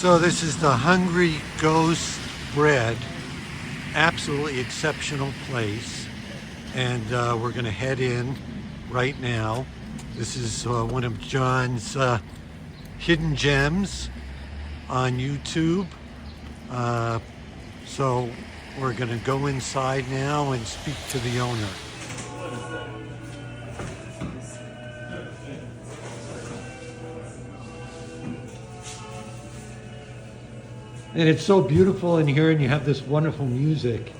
So this is the Hungry Ghost Bread. Absolutely exceptional place. And we're going to head in right now. This is one of John's hidden gems on YouTube. So we're going to go inside now and speak to the owner. And it's so beautiful in here, and you have this wonderful music.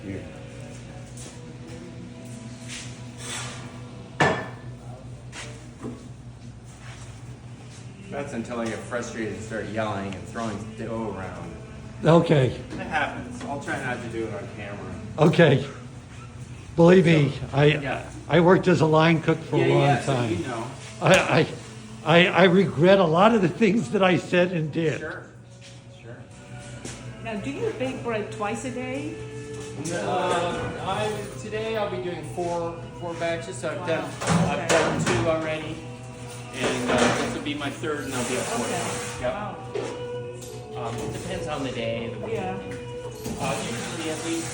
Yeah. That's until I get frustrated and start yelling and throwing dough around. Okay. That happens. I'll try not to do it on camera. Okay. Believe me, Yeah. I worked as a line cook for a long time. So you know. I regret a lot of the things that I said and did. Sure. Now, do you bake bread twice a day? Today I'll be doing four batches. So I've done Okay. 2 already, and this will be my third, and I'll be at 4. Wow. It depends on the day. The week. Yeah. Usually at least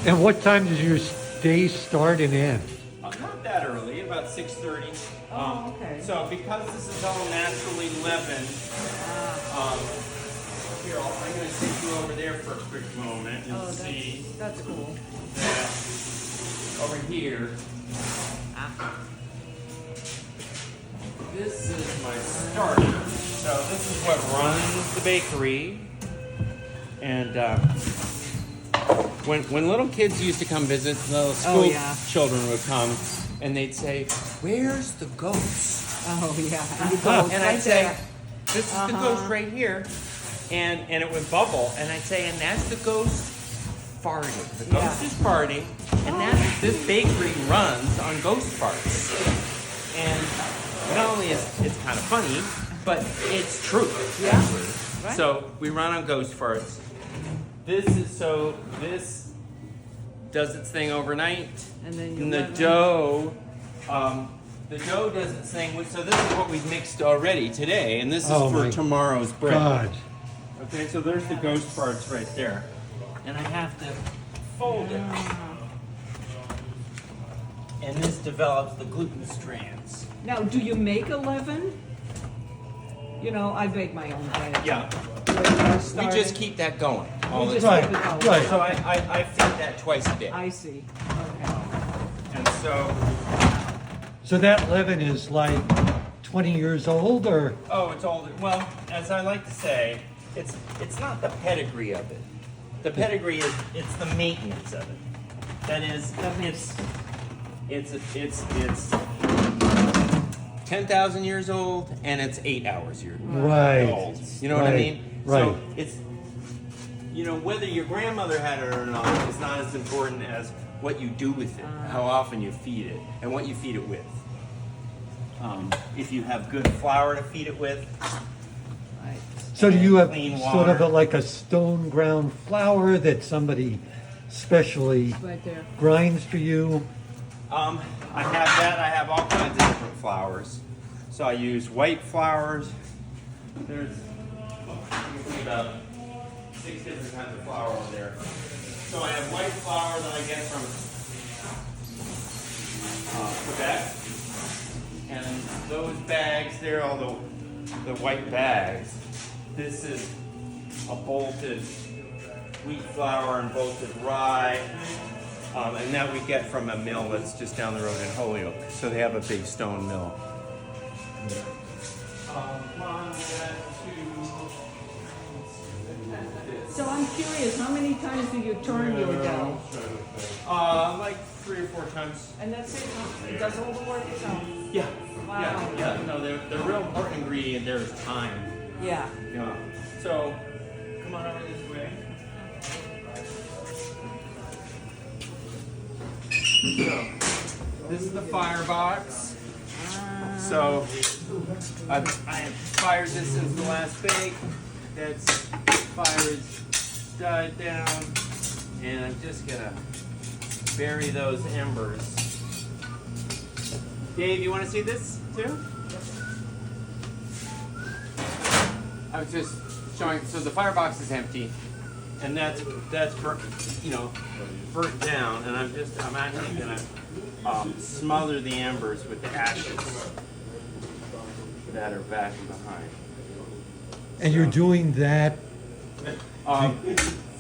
3. And what time does your day start and end? Not that early, about 6:30. Oh, okay. So because this is all naturally leavened, here I'm going to take you over there for a quick moment and see That's cool. that over here. This is my starter. So this is what runs the bakery, and when little kids used to come visit, little school children would come, and they'd say, "Where's the ghost?" Oh, yeah. And I'd say, "This is the ghost right here," and it would bubble, and I'd say, "And that's the ghost farting. The ghost is farting, and this bakery runs on ghost farts." And not only is it's kind of funny, but it's true. Yeah. Right. So we run on ghost farts. This does its thing overnight, And then you and the dough does its thing. So this is what we've mixed already today, and this is for tomorrow's bread. God. Okay, so there's the ghost farts right there, and I have to fold it, and this develops the gluten strands. Now, do you make a leaven? You know, I bake my own bread. Yeah. We just keep that going all the just time. keep it going. Right. So I feed that twice a day. I see. Okay. And So that leaven is like 20 years old, or? oh, it's all, well, as I like to say, it's not the pedigree of it. The pedigree is, it's the maintenance of it. That is, it's 10,000 years old, and it's 8 hours old. Right. You know what I mean? Right. So it's, whether your grandmother had it or not is not as important as what you do with it, how often you feed it, and what you feed it with. If you have good flour to feed it with. Right. So do you have Clean sort of water. like a stone ground flour that somebody specially Right there. grinds for you? I have that. I have all kinds of different flours. So I use white flours. There's about 6 different kinds of flour over there. So I have white flour that I get from Quebec. And those bags, they're all the white bags. This is a bolted wheat flour and bolted rye. And that we get from a mill that's just down the road in Holyoke. So they have a big stone mill. So I'm curious, how many times do you turn your dough? Like 3 or 4 times. And that's it? Huh? It does all the work itself? Yeah. Wow. Yeah. No, the real important ingredient there is time. Yeah. Yeah. So, come on over this way. So, this is the firebox. So, I have fired this since the last bake. That's fire is died down, and I'm just gonna bury those embers. Dave, you want to see this too? I was just showing. So the firebox is empty, and that's burnt, burnt down. And I'm actually gonna smother the embers with the ashes that are back and behind. And you're doing that.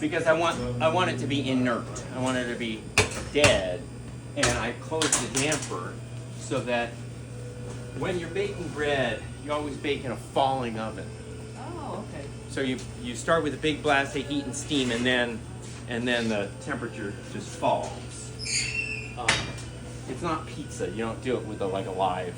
Because I want it to be inert. I want it to be dead, and I close the damper so that when you're baking bread, you always bake in a falling oven. Oh, okay. So you start with a big blast of heat and steam, and then the temperature just falls. It's not pizza. You don't do it with a live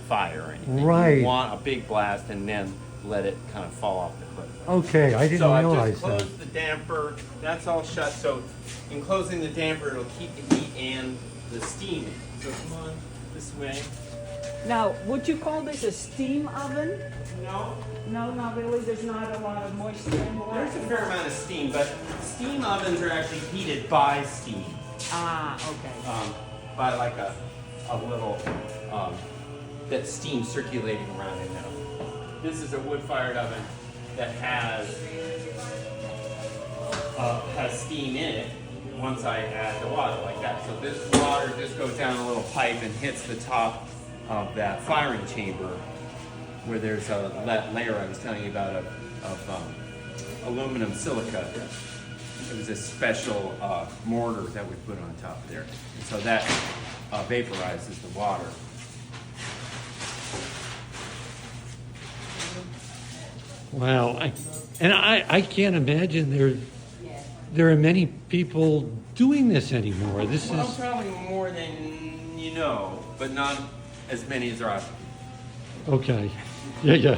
fire or anything. Right. You want a big blast and then let it kind of fall off the cliff. Okay, I didn't So I realize just that. closed the damper. That's all shut. So in closing the damper, it'll keep the heat and the steam in. So come on this way. Now, would you call this a steam oven? No, No, not really. There's not a lot of moisture in the there's a fair amount of steam, but steam ovens are actually heated by steam. Ah, okay. By like a little that steam circulating around in there. This is a wood-fired oven that has steam in it once I add the water like that. So this water just goes down a little pipe and hits the top of that firing chamber where there's a layer I was telling you about of aluminum silica. It was a special mortar that we put on top there. And so that vaporizes the water. Wow, I can't imagine there are many people doing this anymore. This Well, is probably more than you know, but not as many as there are. okay. Yeah.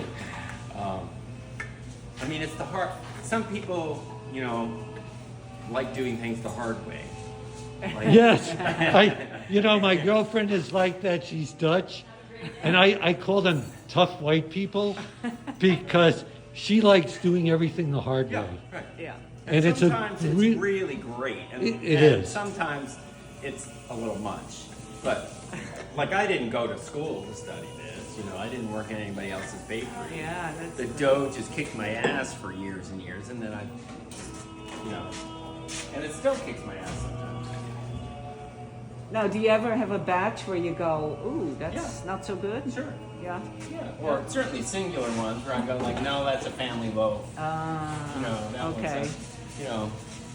I mean, it's the hard. Some people, like doing things the hard way. Like, Yes, my girlfriend is like that. She's Dutch, and I call them tough white people because she likes doing everything the hard Yeah, way. right. Yeah. And it's sometimes it's re- really great, and It and is. Sometimes it's a little much, but like I didn't go to school to study this. I didn't work at anybody else's bakery. Yeah, that's The dough just kicked my ass for years and years, and then and it still kicks my ass sometimes. Now, do you ever have a batch where you go, ooh, that's Yeah. not so good? Sure. Yeah. Yeah. Or certainly singular ones where I go like, no, that's a family loaf. That okay. one's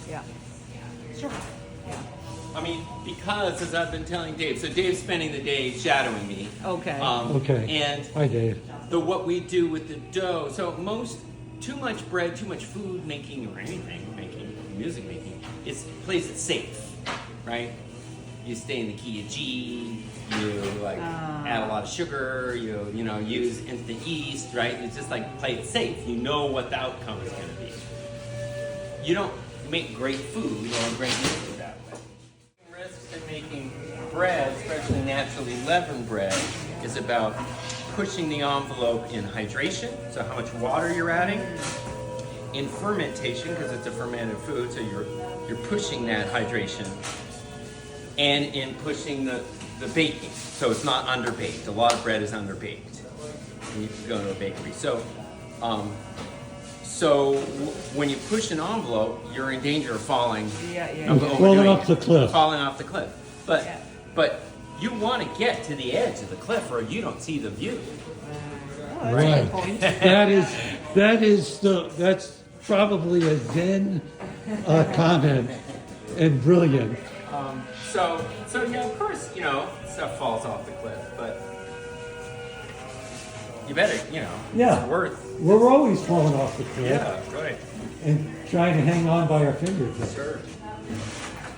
Yeah. Sure. I mean, because as I've been telling Dave, so Dave's spending the day shadowing me. Okay. Okay. And Hi, Dave. what we do with the dough, so too much bread, too much food making or anything making, music making, plays it safe, right? You stay in the key of G, you add a lot of sugar, you use instant yeast, right? It's just like play it safe. You know what the outcome is going to be. You don't make great food or great music that way. Risks in making bread, especially naturally leavened bread, is about pushing the envelope in hydration, so how much water you're adding, in fermentation, because it's a fermented food, so you're pushing that hydration, and in pushing the baking, so it's not underbaked. A lot of bread is underbaked. And you can go to a bakery. So when you push an envelope, you're in danger of falling. Falling off the cliff. Falling off the cliff. But Yeah. but you want to get to the edge of the cliff, or you don't see the view. Oh, that's a Right. good point. That's probably a Zen comment and brilliant. So yeah, of course, stuff falls off the cliff, but you better, Yeah. it's worth. We're always falling off the cliff Yeah, right. and trying to hang on by our fingertips. Sure.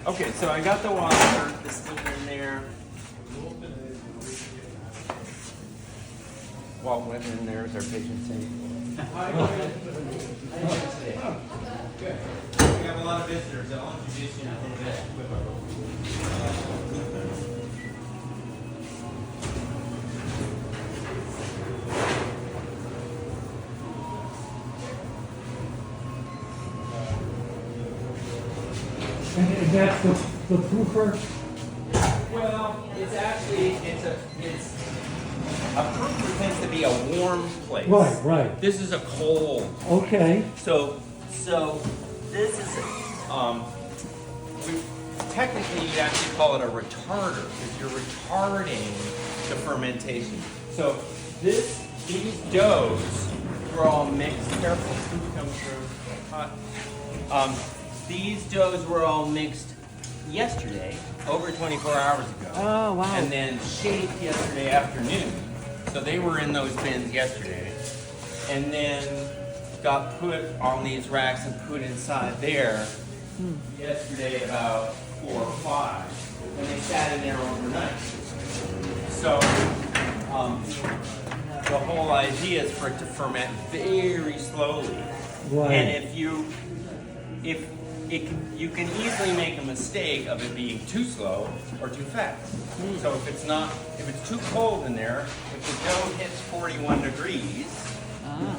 Okay, so I got the water, the steam in there. Walt went in there as our patient saint. We have a lot of visitors. I'll introduce you in a little bit. And that's the proofer? Well, it's a proofer tends supposed to be a warm place. Right. This is a cold. Okay. So this is technically you'd actually call it a retarder because you're retarding the fermentation. So these doughs were all mixed. Careful, food comes through. These doughs were all mixed yesterday, over 24 hours ago. Oh, wow. And then shaped yesterday afternoon. So they were in those bins yesterday. And then got put on these racks and put inside there yesterday about 4 or 5. And they sat in there overnight. So the whole idea is for it to ferment very slowly. Right. And you can easily make a mistake of it being too slow or too fast. So if it's too cold in there, if the dough hits 41 degrees Yeah.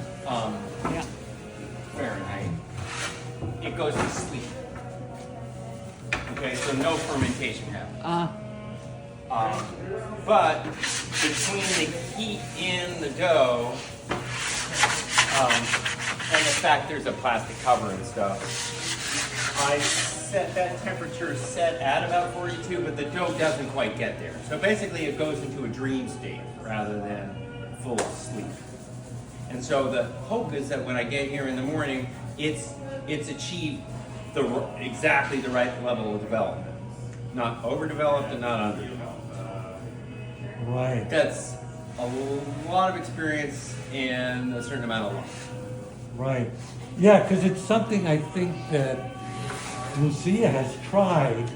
Fahrenheit, it goes to sleep. Okay, so no fermentation happens. But between the heat in the dough and the fact there's a plastic cover and stuff, I set that temperature set at about 42, but the dough doesn't quite get there. So basically it goes into a dream state rather than full sleep. And so the hope is that when I get here in the morning, it's achieved exactly the right level of development. Not overdeveloped and not underdeveloped. Right. That's a lot of experience and a certain amount of luck. Right. Yeah, because it's something I think that Lucia has tried,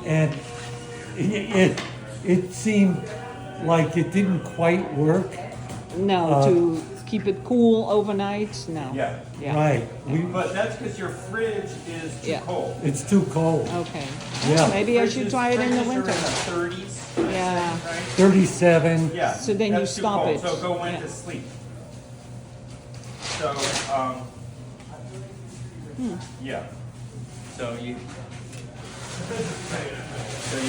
and it seemed like it didn't quite work. No, to keep it cool overnight, no. Yeah. Right. But that's because your fridge is too Yeah. cold. It's too cold. Okay. Yeah. Maybe I should try it in the Fridges are winter. in the 30s. Yeah. Right? 37. Yeah. So then you that's too stop cold, it. So go into Yeah. sleep. So yeah. So you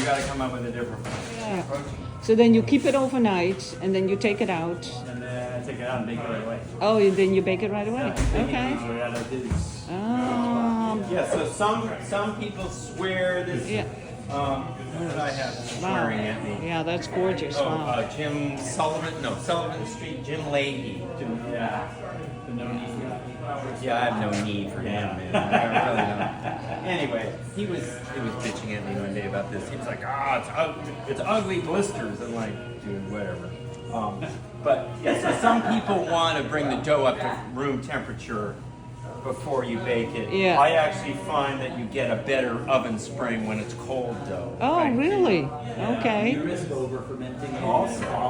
got to come up with a different Yeah. approach. So then you keep it overnight and then you take it out. And then I take it out and bake it right away. Oh, and then you bake it right away. Okay. Yeah, so some people swear this. Yeah. Who did I have Wow. swearing at me? Yeah, that's gorgeous. Wow. Jim Sullivan. No, Sullivan Street. Jim Leahy. Yeah. Yeah, I have no need for him, man. I really don't. Anyway, he was bitching at me one day about this. He was like, it's ugly blisters. I'm like, dude, whatever. But yeah, so some people want to bring the dough up to room temperature before you bake it. Yeah. I actually find that you get a better oven spring when it's cold dough. Oh, Right? really? Okay. You risk over fermenting it and all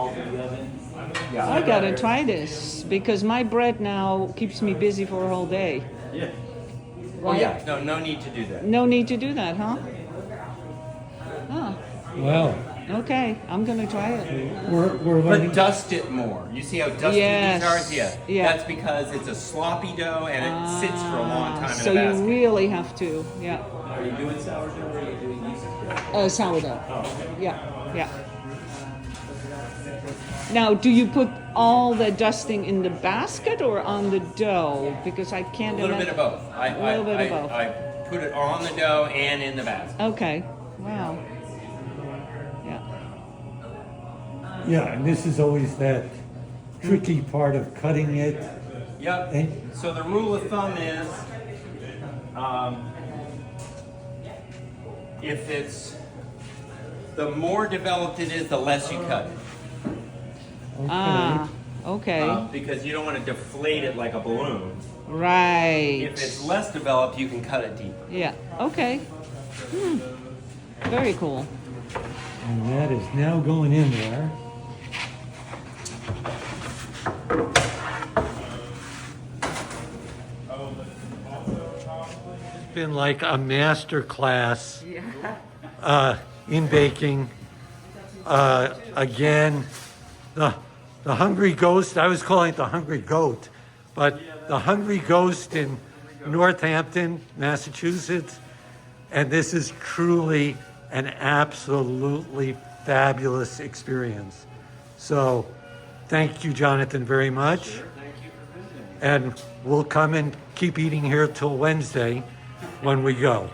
in the oven. Yeah. I gotta try this because my bread now keeps me busy for a whole day. Yeah. Oh Right? yeah. No need to do that. No need to do that, huh? Huh. Well, Okay, I'm gonna try it. we're learning. But dust it more. You see how dusty Yes. these are? Yeah. Yeah. That's because it's a sloppy dough and it sits for a long time So in a you basket. really have to, yeah. Are you doing sourdough or are you doing yeast dough? Sourdough. Yeah, yeah. Now, do you put all the dusting in the basket or on the dough? Because I can't A little bit of both. A little bit of both. I put it on the dough and in the basket. Okay. Wow. Yeah. Yeah, and this is always that tricky part of cutting it. Yep. And So the rule of thumb is, if it's the more developed it is, the less you cut it. Ah, okay. Because you don't want to deflate it like a balloon. Right. If it's less developed, you can cut it deeper. Yeah. Okay. Very cool. And that is now going in there. It's been like a master class in baking. Again, the Hungry Ghost, I was calling it the Hungry Goat, but the Hungry Ghost in Northampton, Massachusetts. And this is truly an absolutely fabulous experience. So Thank you, Jonathan, very much. Thank you for visiting. And we'll come and keep eating here till Wednesday when we go.